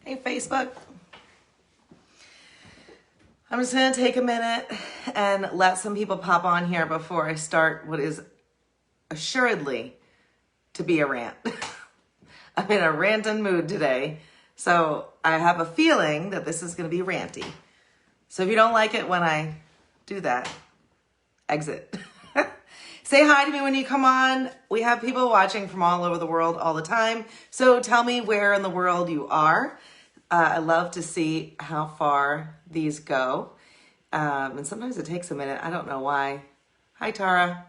Hey, Facebook. I'm just going to take a minute and let some people pop on here before I start what is assuredly to be a rant. I'm in a ranting mood today, so I have a feeling that this is going to be ranty. So if you don't like it when I do that, exit. Say hi to me when you come on. We have people watching from all over the world all the time, so tell me where in the world you are. I love to see how far these go. And sometimes it takes a minute. I don't know why. Hi, Tara.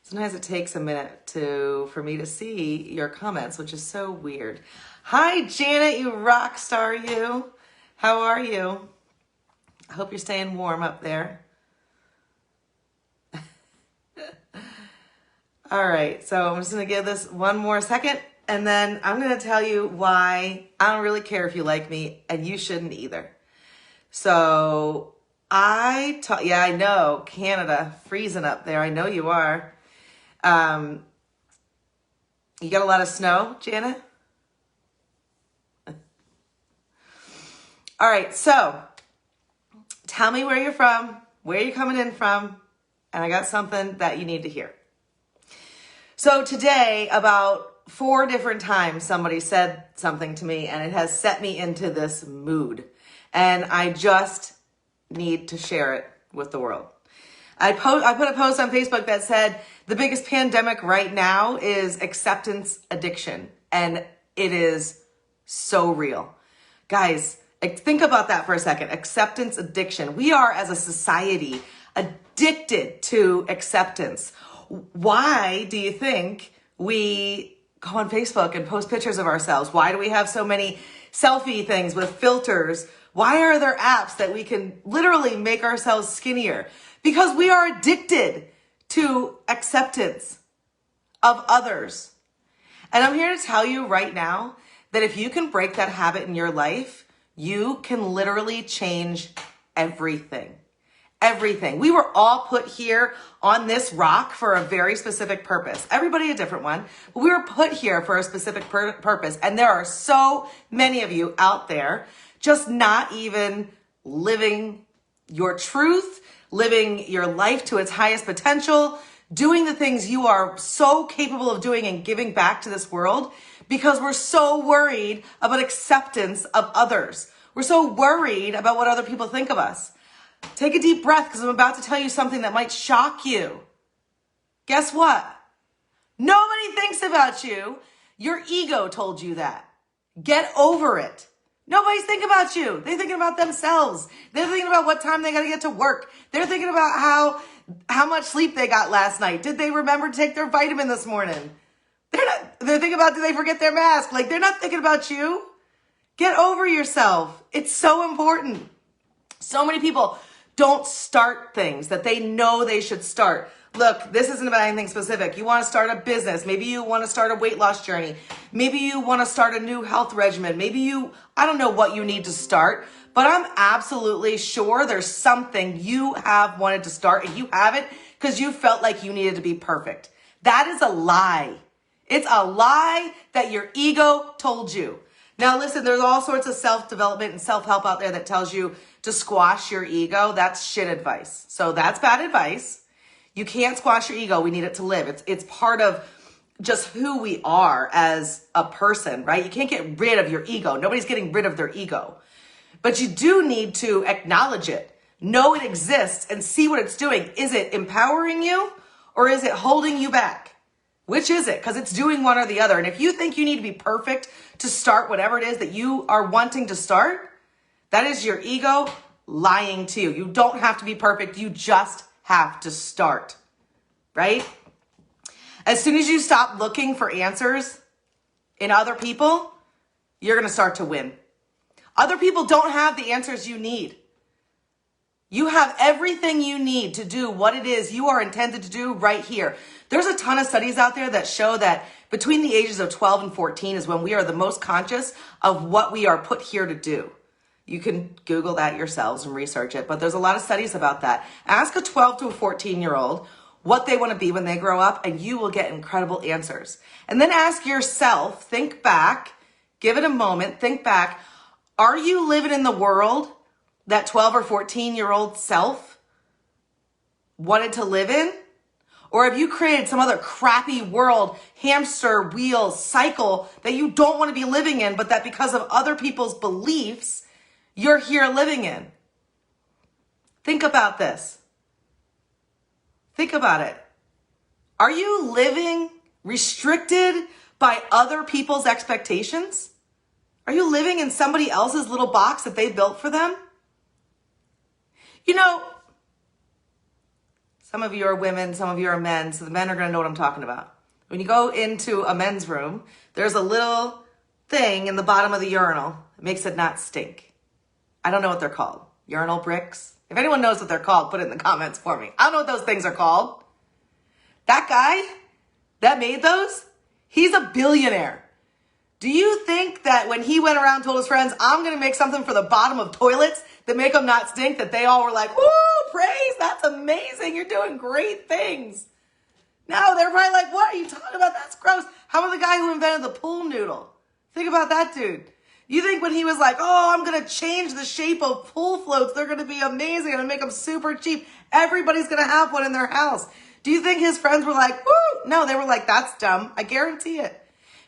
Sometimes it takes a minute for me to see your comments, which is so weird. Hi, Janet, you rock star, you. How are you? I hope you're staying warm up there. All right, so I'm just going to give this one more second. And then I'm going to tell you why I don't really care if you like me, and you shouldn't either. So I know, Canada, freezing up there. I know you are. You got a lot of snow, Janet? All right, so tell me where you're from, where you're coming in from, and I got something that you need to hear. So today, about 4 different times, somebody said something to me, and it has set me into this mood. And I just need to share it with the world. I put a post on Facebook that said, the biggest pandemic right now is acceptance addiction. And it is so real. Guys, think about that for a second. Acceptance addiction. We are, as a society, addicted to acceptance. Why do you think we go on Facebook and post pictures of ourselves? Why do we have so many selfie things with filters? Why are there apps that we can literally make ourselves skinnier? Because we are addicted to acceptance of others. And I'm here to tell you right now that if you can break that habit in your life, you can literally change everything. Everything. We were all put here on this rock for a very specific purpose. Everybody a different one, but we were put here for a specific purpose. And there are so many of you out there just not even living your truth, living your life to its highest potential, doing the things you are so capable of doing and giving back to this world because we're so worried about acceptance of others. We're so worried about what other people think of us. Take a deep breath because I'm about to tell you something that might shock you. Guess what? Nobody thinks about you. Your ego told you that. Get over it. Nobody's thinking about you. They're thinking about themselves. They're thinking about what time they got to get to work. They're thinking about how much sleep they got last night. Did they remember to take their vitamin this morning? They're thinking about, did they forget their mask? Like, they're not thinking about you. Get over yourself. It's so important. So many people don't start things that they know they should start. Look, this isn't about anything specific. You want to start a business. Maybe you want to start a weight loss journey. Maybe you want to start a new health regimen. I don't know what you need to start, but I'm absolutely sure there's something you have wanted to start and you haven't because you felt like you needed to be perfect. That is a lie. It's a lie that your ego told you. Now, listen, there's all sorts of self-development and self-help out there that tells you to squash your ego. That's shit advice. So that's bad advice. You can't squash your ego. We need it to live. It's part of just who we are as a person, right? You can't get rid of your ego. Nobody's getting rid of their ego. But you do need to acknowledge it, know it exists, and see what it's doing. Is it empowering you or is it holding you back? Which is it? Because it's doing one or the other. And if you think you need to be perfect to start whatever it is that you are wanting to start, that is your ego lying to you. You don't have to be perfect. You just have to start, right? As soon as you stop looking for answers in other people, you're going to start to win. Other people don't have the answers you need. You have everything you need to do what it is you are intended to do right here. There's a ton of studies out there that show that between the ages of 12 and 14 is when we are the most conscious of what we are put here to do. You can Google that yourselves and research it, but there's a lot of studies about that. Ask a 12 to a 14-year-old what they want to be when they grow up, and you will get incredible answers. And then ask yourself, think back, give it a moment, think back. Are you living in the world that 12 or 14-year-old self wanted to live in? Or have you created some other crappy world, hamster wheel cycle that you don't want to be living in, but that because of other people's beliefs, you're here living in? Think about this. Think about it. Are you living restricted by other people's expectations? Are you living in somebody else's little box that they built for them? You know, some of you are women, some of you are men, so the men are going to know what I'm talking about. When you go into a men's room, there's a little thing in the bottom of the urinal that makes it not stink. I don't know what they're called. Urinal bricks? If anyone knows what they're called, put it in the comments for me. I don't know what those things are called. That guy that made those, he's a billionaire. Do you think that when he went around and told his friends, I'm going to make something for the bottom of toilets that make them not stink, that they all were like, woo, praise, that's amazing. You're doing great things. No, they're probably like, what are you talking about? That's gross. How about the guy who invented the pool noodle? Think about that dude. You think when he was like, oh, I'm going to change the shape of pool floats, they're going to be amazing. I'm going to make them super cheap. Everybody's going to have one in their house. Do you think his friends were like, woo? No, they were like, that's dumb. I guarantee it.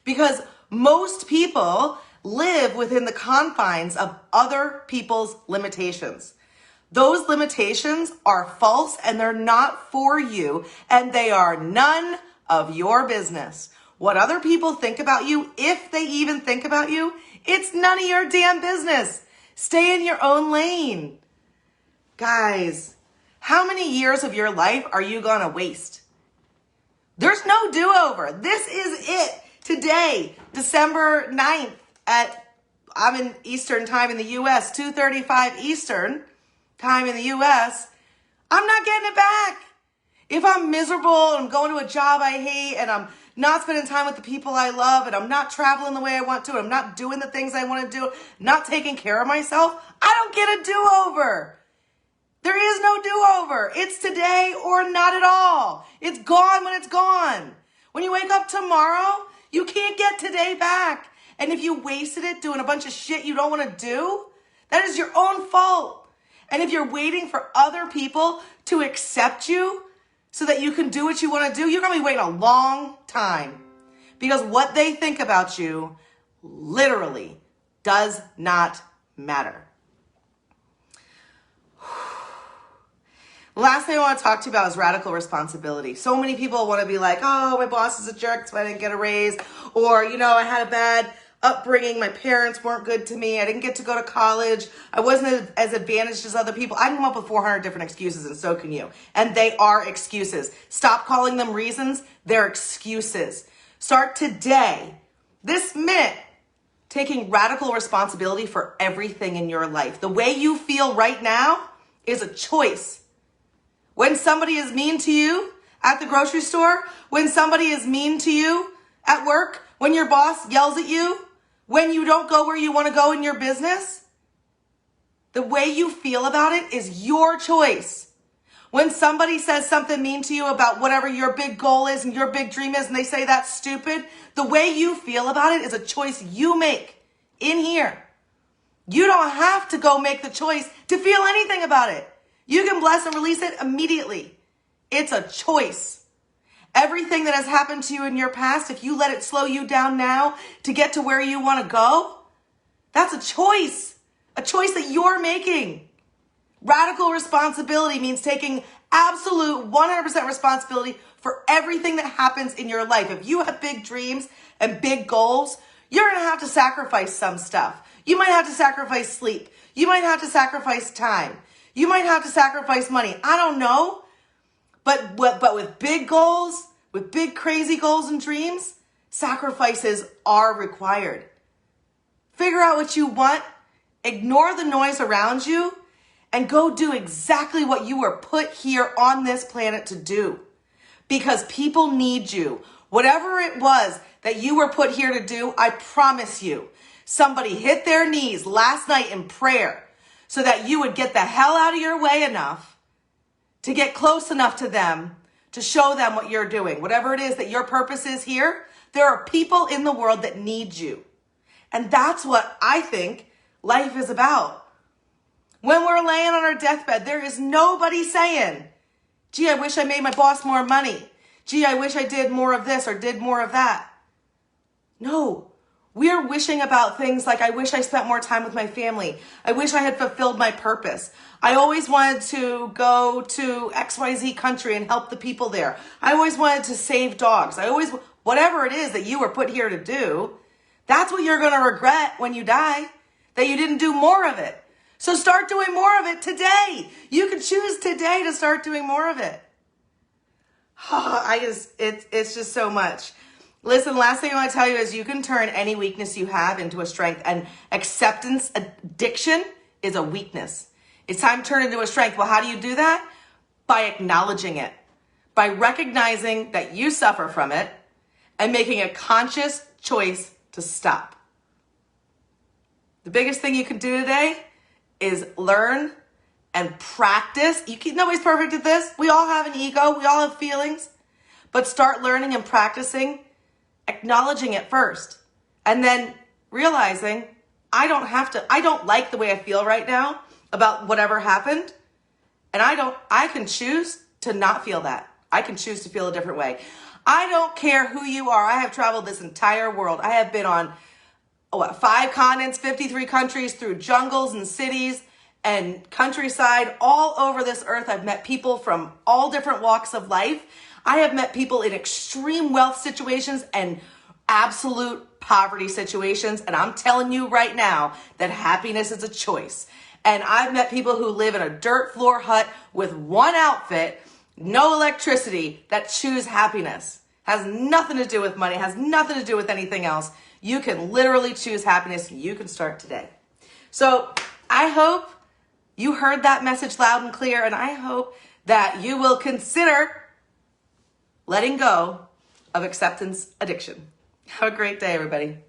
Because most people live within the confines of other people's limitations. Those limitations are false and they're not for you, and they are none of your business. What other people think about you, if they even think about you, it's none of your damn business. Stay in your own lane. Guys, how many years of your life are you gonna waste? There's no do-over. This is it. Today, December 9th I'm in Eastern time in the U.S., 2:35 Eastern time in the U.S., I'm not getting it back. If I'm miserable and I'm going to a job I hate and I'm not spending time with the people I love and I'm not traveling the way I want to, and I'm not doing the things I want to do, not taking care of myself, I don't get a do-over. There is no do-over. It's today or not at all. It's gone when it's gone. When you wake up tomorrow, you can't get today back. And if you wasted it doing a bunch of shit you don't want to do, that is your own fault. And if you're waiting for other people to accept you so that you can do what you want to do, you're going to be waiting a long time. Because what they think about you literally does not matter. Last thing I want to talk to you about is radical responsibility. So many people want to be like, oh, my boss is a jerk, so I didn't get a raise. Or, I had a bad upbringing. My parents weren't good to me. I didn't get to go to college. I wasn't as advantaged as other people. I can come up with 400 different excuses, and so can you. And they are excuses. Stop calling them reasons. They're excuses. Start today, this minute, taking radical responsibility for everything in your life. The way you feel right now is a choice. When somebody is mean to you at the grocery store, when somebody is mean to you at work, when your boss yells at you, when you don't go where you want to go in your business, the way you feel about it is your choice. When somebody says something mean to you about whatever your big goal is and your big dream is, and they say that's stupid, the way you feel about it is a choice you make in here. You don't have to go make the choice to feel anything about it. You can bless and release it immediately. It's a choice. Everything that has happened to you in your past, if you let it slow you down now to get to where you want to go, that's a choice that you're making. Radical responsibility means taking absolute 100% responsibility for everything that happens in your life. If you have big dreams and big goals, you're going to have to sacrifice some stuff. You might have to sacrifice sleep. You might have to sacrifice time. You might have to sacrifice money. I don't know. But with big goals, with big crazy goals and dreams, sacrifices are required. Figure out what you want, ignore the noise around you, and go do exactly what you were put here on this planet to do. Because people need you. Whatever it was that you were put here to do, I promise you, somebody hit their knees last night in prayer so that you would get the hell out of your way enough to get close enough to them to show them what you're doing. Whatever it is that your purpose is here, there are people in the world that need you. And that's what I think life is about. When we're laying on our deathbed, there is nobody saying, gee, I wish I made my boss more money. Gee, I wish I did more of this or did more of that. No, we are wishing about things like, I wish I spent more time with my family. I wish I had fulfilled my purpose. I always wanted to go to XYZ country and help the people there. I always wanted to save dogs. Whatever it is that you were put here to do, that's what you're going to regret when you die, that you didn't do more of it. So start doing more of it today. You can choose today to start doing more of it. It's just so much. Listen, last thing I want to tell you is you can turn any weakness you have into a strength, and acceptance addiction is a weakness. It's time to turn it into a strength. Well, how do you do that? By acknowledging it, by recognizing that you suffer from it and making a conscious choice to stop. The biggest thing you can do today is learn and practice. Nobody's perfect at this. We all have an ego. We all have feelings. But start learning and practicing, acknowledging it first, and then realizing I don't like the way I feel right now about whatever happened. And I can choose to not feel that. I can choose to feel a different way. I don't care who you are. I have traveled this entire world. I have been on 5 continents, 53 countries, through jungles and cities and countryside all over this earth. I've met people from all different walks of life. I have met people in extreme wealth situations and absolute poverty situations. And I'm telling you right now that happiness is a choice. And I've met people who live in a dirt floor hut with one outfit, no electricity, that choose happiness. Has nothing to do with money, has nothing to do with anything else. You can literally choose happiness. You can start today. So I hope you heard that message loud and clear, and I hope that you will consider letting go of acceptance addiction. Have a great day, everybody.